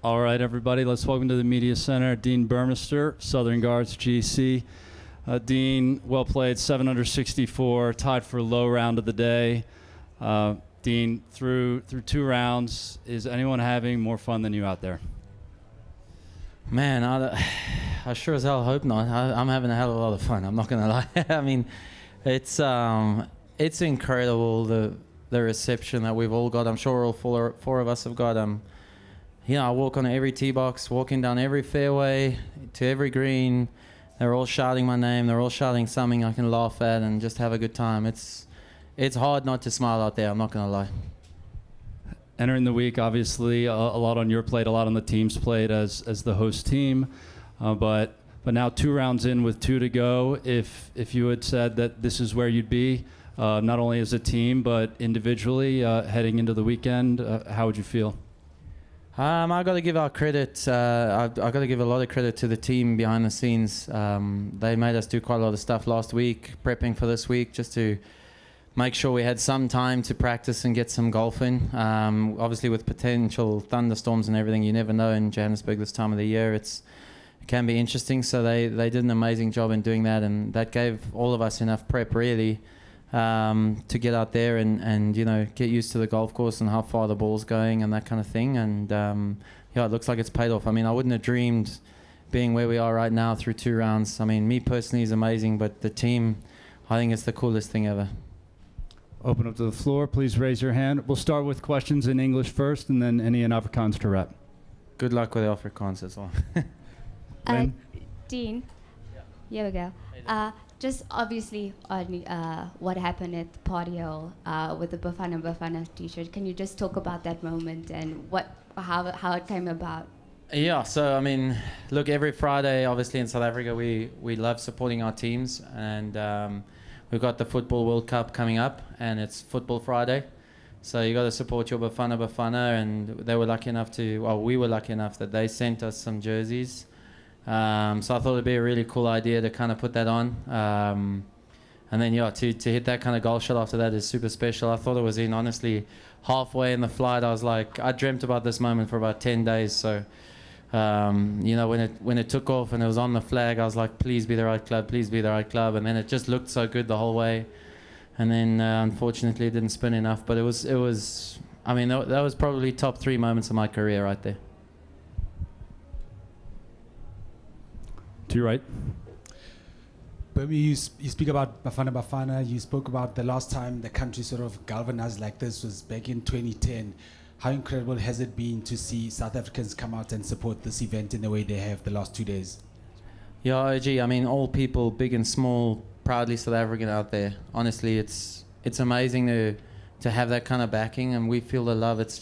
All right, everybody, let's welcome to the Media Center Dean Burmester, Southern Guards GC. Dean, well played, 7 under 64, tied for low round of the day. Dean, through 2 rounds, is anyone having more fun than you out there? Man, I sure as hell hope not. I'm having a hell of a lot of fun. I'm not gonna lie. I mean, it's incredible the reception that we've all got. I'm sure all four of us have got. I walk on every tee box, walking down every fairway to every green. They're all shouting my name. They're all shouting something I can laugh at and just have a good time. It's hard not to smile out there. I'm not gonna lie. Entering the week, obviously, a lot on your plate, a lot on the team's plate as the host team. But now 2 rounds in with 2 to go, if you had said that this is where you'd be, not only as a team but individually heading into the weekend, how would you feel? I got to give our credit. I got to give a lot of credit to the team behind the scenes. They made us do quite a lot of stuff last week, prepping for this week, just to make sure we had some time to practice and get some golf in. Obviously, with potential thunderstorms and everything, you never know in Johannesburg this time of the year. It can be interesting. So they did an amazing job in doing that, and that gave all of us enough prep, really, to get out there and get used to the golf course and how far the ball's going and that kind of thing. And it looks like it's paid off. I mean, I wouldn't have dreamed being where we are right now through 2 rounds. I mean, me personally is amazing, but the team, I think it's the coolest thing ever. Open up to the floor. Please raise your hand. We'll start with questions in English first, and then any in Afrikaans to wrap. Good luck with the Afrikaans as well. Dean, here we go. Just obviously on what happened at the party hall with the Bafana t-shirt. Can you just talk about that moment and how it came about? Yeah, so I mean, look, every Friday, obviously in South Africa, we love supporting our teams, and we've got the Football World Cup coming up, and it's Football Friday. So you got to support your Bafana, and we were lucky enough that they sent us some jerseys. So I thought it'd be a really cool idea to kind of put that on. And then, to hit that kind of golf shot after that is super special. I thought it was honestly, halfway in the flight, I dreamt about this moment for about 10 days. So, when it took off and it was on the flag, I was like, please be the right club, please be the right club. And then it just looked so good the whole way. And then, unfortunately, it didn't spin enough. But it was I mean, that was probably top 3 moments of my career right there. To your right. But you speak about Bafana. You spoke about the last time the country sort of galvanized like this was back in 2010. How incredible has it been to see South Africans come out and support this event in the way they have the last 2 days? Yeah, OG, I mean, all people, big and small, proudly South African out there. Honestly, it's amazing to have that kind of backing, and we feel the love. It's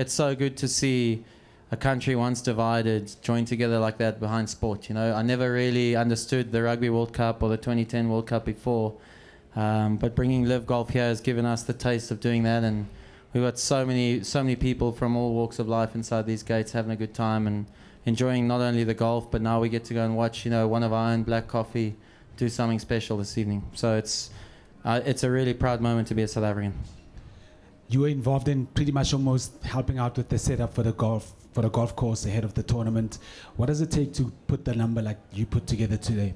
so good to see a country once divided join together like that behind sport. I never really understood the Rugby World Cup or the 2010 World Cup before, but bringing LIV Golf here has given us the taste of doing that, and we've got so many people from all walks of life inside these gates having a good time and enjoying not only the golf, but now we get to go and watch one of our own Black Coffee do something special this evening. So it's a really proud moment to be a South African. You were involved in pretty much almost helping out with the setup for the golf course ahead of the tournament. What does it take to put the number like you put together today?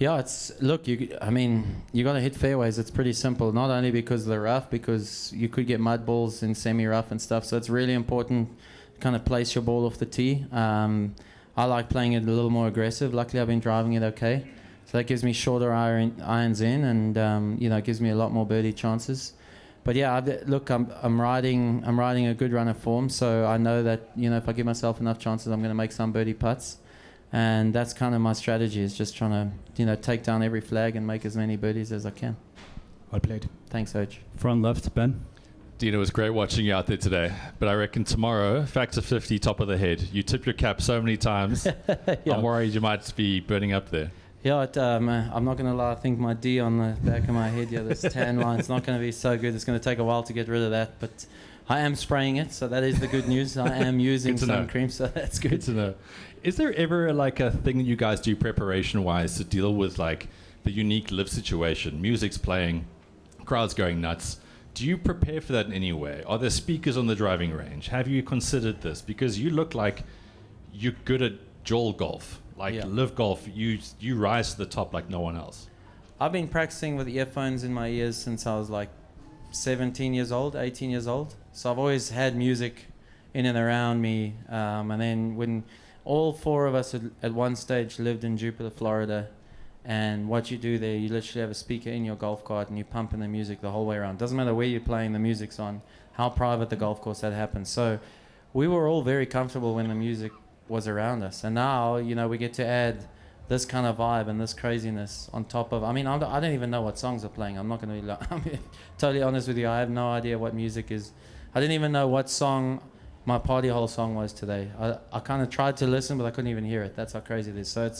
Yeah, you got to hit fairways. It's pretty simple. Not only because of the rough, because you could get mud balls in semi-rough and stuff. So it's really important to kind of place your ball off the tee. I like playing it a little more aggressive. Luckily, I've been driving it okay. So that gives me shorter irons in, and it gives me a lot more birdie chances. But yeah, I'm riding a good run of form, so I know that if I give myself enough chances, I'm going to make some birdie putts, and that's kind of my strategy, is just trying to take down every flag and make as many birdies as I can. Well played. Thanks, Oj. Front left, Ben. Dean, it was great watching you out there today, but I reckon tomorrow, factor 50, top of the head. You tip your cap so many times. Yeah. I'm worried you might be burning up there. Yeah, I'm not going to lie. I think my D on the back of my head, this tan line's not going to be so good. It's going to take a while to get rid of that, but I am spraying it, so that is the good news. I am using sun cream, so that's good. Good to know. Is there ever a thing that you guys do preparation-wise to deal with the unique LIV situation? Music's playing, crowd's going nuts. Do you prepare for that in any way? Are there speakers on the driving range? Have you considered this? Because you look like you're good at Joel golf, like LIV Golf. You rise to the top like no one else. I've been practicing with earphones in my ears since I was like 17 years old, 18 years old. So I've always had music in and around me. And then when all four of us at one stage lived in Jupiter, Florida, and what you do there, you literally have a speaker in your golf cart and you're pumping the music the whole way around. Doesn't matter where you're playing, the music's on, how private the golf course that happens. So we were all very comfortable when the music was around us. And now, you know, we get to add this kind of vibe and this craziness on top of, I mean, I don't even know what songs are playing. I'm not going to be totally honest with you. I have no idea what music is. I didn't even know what song my party hole song was today. I kind of tried to listen, but I couldn't even hear it. That's how crazy it is. So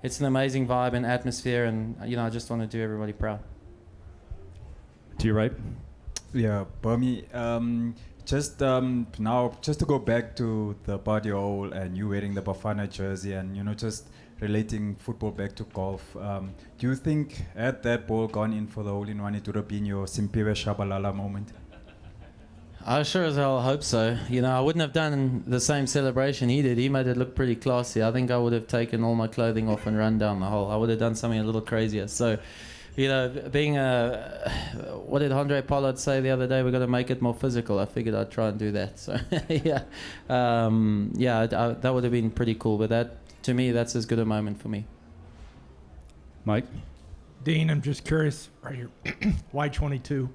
it's an amazing vibe and atmosphere, and you know, I just want to do everybody proud. To your right. Yeah, Burmy, now just to go back to the party hole and you wearing the Bafana jersey and, you know, just relating football back to golf, do you think had that ball gone in for the hole-in-one, it would have been your Simpiwe Shabalala moment? I sure as hell hope so. You know, I wouldn't have done the same celebration he did. He made it look pretty classy. I think I would have taken all my clothing off and run down the hole. I would have done something a little crazier. So, you know, being what did Andre Pollard say the other day? We're going to make it more physical. I figured I'd try and do that. So, yeah. That would have been pretty cool. But that, to me, that's as good a moment for me. Mike? Dean, I'm just curious, right here, why 22?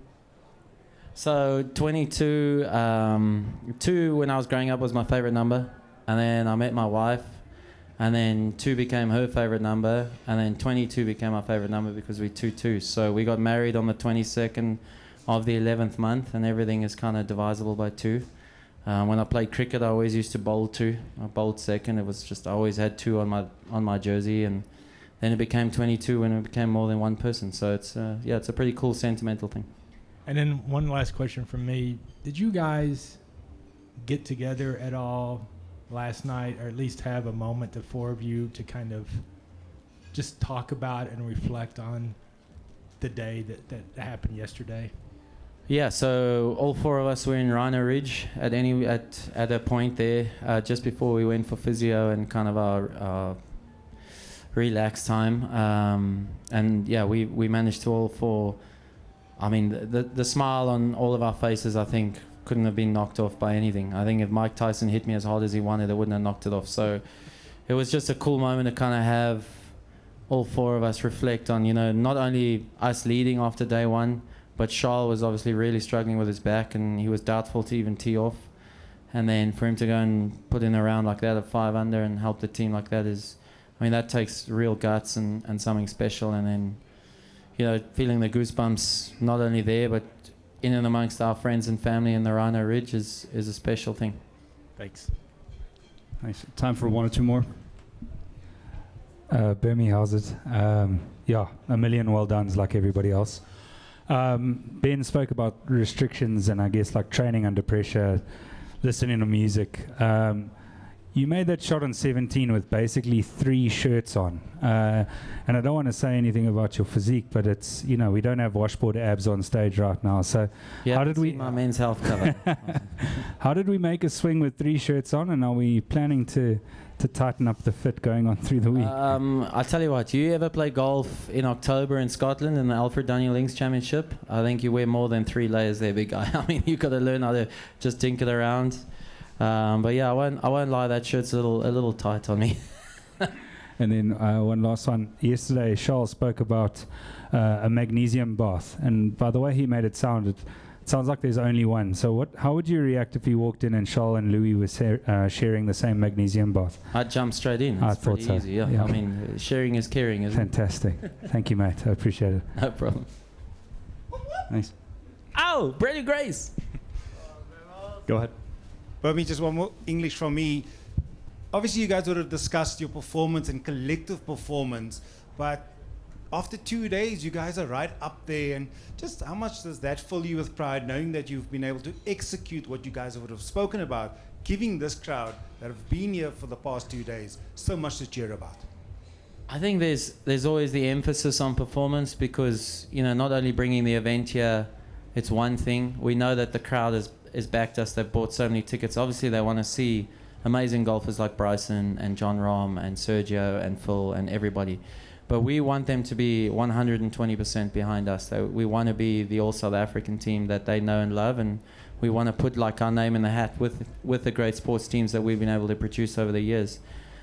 So 22, 2 when I was growing up was my favorite number, and then I met my wife, and then 2 became her favorite number, and then 22 became my favorite number because we're 2-2. So we got married on the 22nd of the 11th month, and everything is kind of divisible by 2. When I played cricket, I always used to bowl 2. I bowled second. It was just I always had 2 on my jersey, and then it became 22 when it became more than one person. So it's it's a pretty cool sentimental thing. And then one last question from me. Did you guys get together at all last night, or at least have a moment, the 4 of you, to kind of just talk about and reflect on the day that happened yesterday? Yeah, so all 4 of us were in Rhino Ridge at a point there just before we went for physio and kind of our relax time. And yeah, we managed to all 4. I mean, the smile on all of our faces, I think, couldn't have been knocked off by anything. I think if Mike Tyson hit me as hard as he wanted, it wouldn't have knocked it off. So it was just a cool moment to kind of have all 4 of us reflect on, you know, not only us leading after day 1, but Charles was obviously really struggling with his back, and he was doubtful to even tee off. And then for him to go and put in a round like that at 5 under and help the team like that is, I mean, that takes real guts and something special. And then, you know, feeling the goosebumps not only there, but in and amongst our friends and family in the Rhino Ridge is a special thing. Thanks. Nice. Time for 1 or 2 more. Burmy, how's it? A million well dones like everybody else. Ben spoke about restrictions and I guess like training under pressure, listening to music. You made that shot on 17 with basically 3 shirts on. And I don't want to say anything about your physique, but it's, you know, we don't have washboard abs on stage right now. So Yeah, how did we... my men's health cover. How did we make a swing with 3 shirts on? And are we planning to tighten up the fit going on through the week? I'll tell you what, you ever play golf in October in Scotland in the Alfred Daniel Links Championship? I think you wear more than 3 layers there, big guy. I mean, you've got to learn how to just dink it around. But yeah, I won't lie, that shirt's a little tight on me. And then one last one. Yesterday, Charles spoke about a magnesium bath. And by the way he made it sound, it sounds like there's only one. So how would you react if you walked in and Charles and Louis were sharing the same magnesium bath? I'd jump straight in. I It's thought pretty so. easy, yeah. Yeah. I mean, sharing is caring, isn't it? Fantastic. Thank you, mate. I appreciate it. No problem. Nice. Oh, Brady Grace. Go ahead. Burmy, just one more English from me. Obviously, you guys would have discussed your performance and collective performance, but after 2 days, you guys are right up there. And just how much does that fill you with pride, knowing that you've been able to execute what you guys would have spoken about, giving this crowd that have been here for the past 2 days so much to cheer about? I think there's always the emphasis on performance because, you know, not only bringing the event here it's one thing. We know that the crowd is backed us. They've bought so many tickets. Obviously, they want to see amazing golfers like Bryson and John Rahm and Sergio and Phil and everybody. But we want them to be 120% behind us. We want to be the all South African team that they know and love, and we want to put like our name in the hat with the great sports teams that we've been able to produce over the years.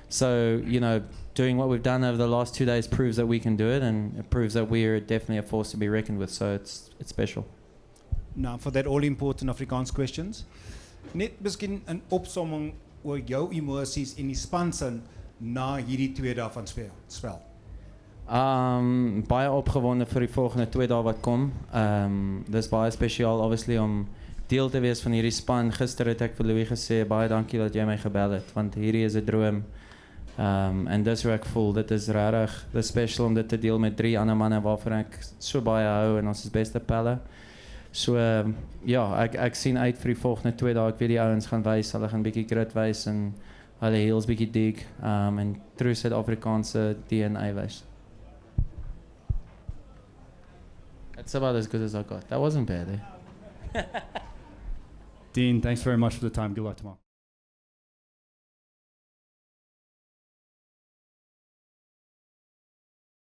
So, you know, doing what we've done over the last 2 days proves that we can do it, and it proves that we are definitely a force to be reckoned with. So it's special. Now, for that all-important Afrikaans questions, net miskien 'n opsomming oor jou emosies en die spansin na hierdie 2 dae van spel. Baie opgewonde vir die volgende 2 dae wat kom. Dis baie spesiaal obviously om deel te wees van hierdie span. Gister het ek vir Louis gesê baie dankie dat jy my gebel het, want hierdie is 'n droom. En dis hoe ek voel. Dit is regtig, dis special om dit te deel met 3 ander manne waarvan ek so baie hou en ons is beste pelle. So ja, ek sien uit vir die volgende 2 dae. Ek weet die ouens gaan wys, hulle gaan bietjie grit wys en hulle heels bietjie dig en true Suid-Afrikaanse DNA wys. That's about as good as I got. That wasn't bad, eh? Dean, thanks very much for the time. Good luck tomorrow.